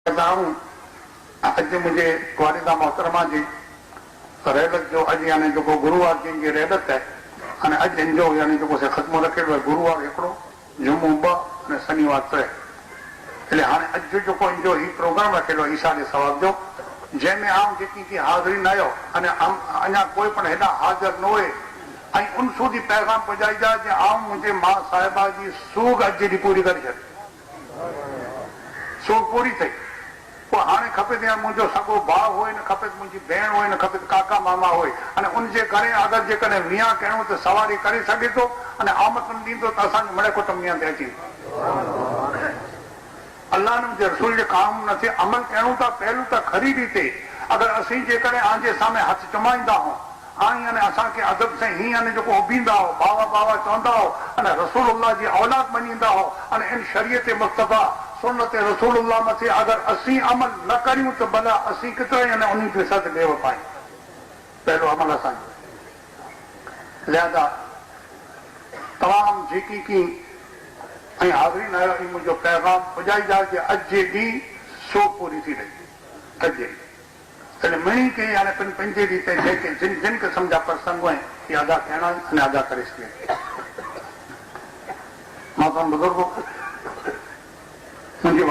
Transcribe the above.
अॼु मुंहिंजे वारिदा मोहतरमा जी रेलत जो अॼु यानी जेको गुरुवार जी रेलत आहे अने अॼु हिनजो यानी जेको ख़त्मो रखियो आहे गुरुवार हिकिड़ो जुमो 2 अने शनिवार 3 એટલે हाणे अॼु जेको हिनजो ही प्रोग्राम रखियो आहे ईशा जे सवाब जो जंहिंमें आऊं जेकी की हाज़िरी न आयो अने अञा कोई पण हेॾा हाज़िर न हुए ऐं उन सूदी पैगाम पहुचाइजा जे आऊं मुंहिंजे मां साहिबा जी सूग अॼु जी पूरी करे छॾी सूग पूरी थी हाणे खपे त मुंहिंजो सॻो भाउ होए न खपे मुंहिंजी भेण होए न खपे काका मामा होए अने उनजे करे अगरि जेकॾहिं विया कयूं त सवारी करे सघे थो अने आमदन ॾींदो त असांजो मड़े कुटुंब में ते अची अल्लाह जे रसूल जे कानून न थिए अमल कयूं था पहलू त ख़रीदी ते अगरि असीं जेकॾहिं आंजे साम्हूं हथ चुमाईंदा हो आई अने असांखे अदब सां हीअं अने जेको उबींदा हो बाबा बाबा चवंदा हो अने रसूलुल्लाह जी औलाद मञींदा हो अने इन शरीयत मुस्तफ़ा सुन्नत रसूलुल्लाह मथे अगरि असीं अमल न करियूं त भला असीं केतिरा अने उन खे सद ॾेव पायूं पहिरियों अमल असांजो लिहाज़ा तमामु जेकी की ऐं हाज़िरी न आयो मुंहिंजो पैगाम पुॼाइजा जे अॼु जे ॾींहुं सो पूरी थी रही अॼु तॾहिं मिणी के यानी पंहिंजे ॾींहं ते जेके जिन क़िस्म जा प्रसंग आहिनि इहे अदा थियणा अने अदा करे सघे मां बुज़ुर्ग मुंहिंजी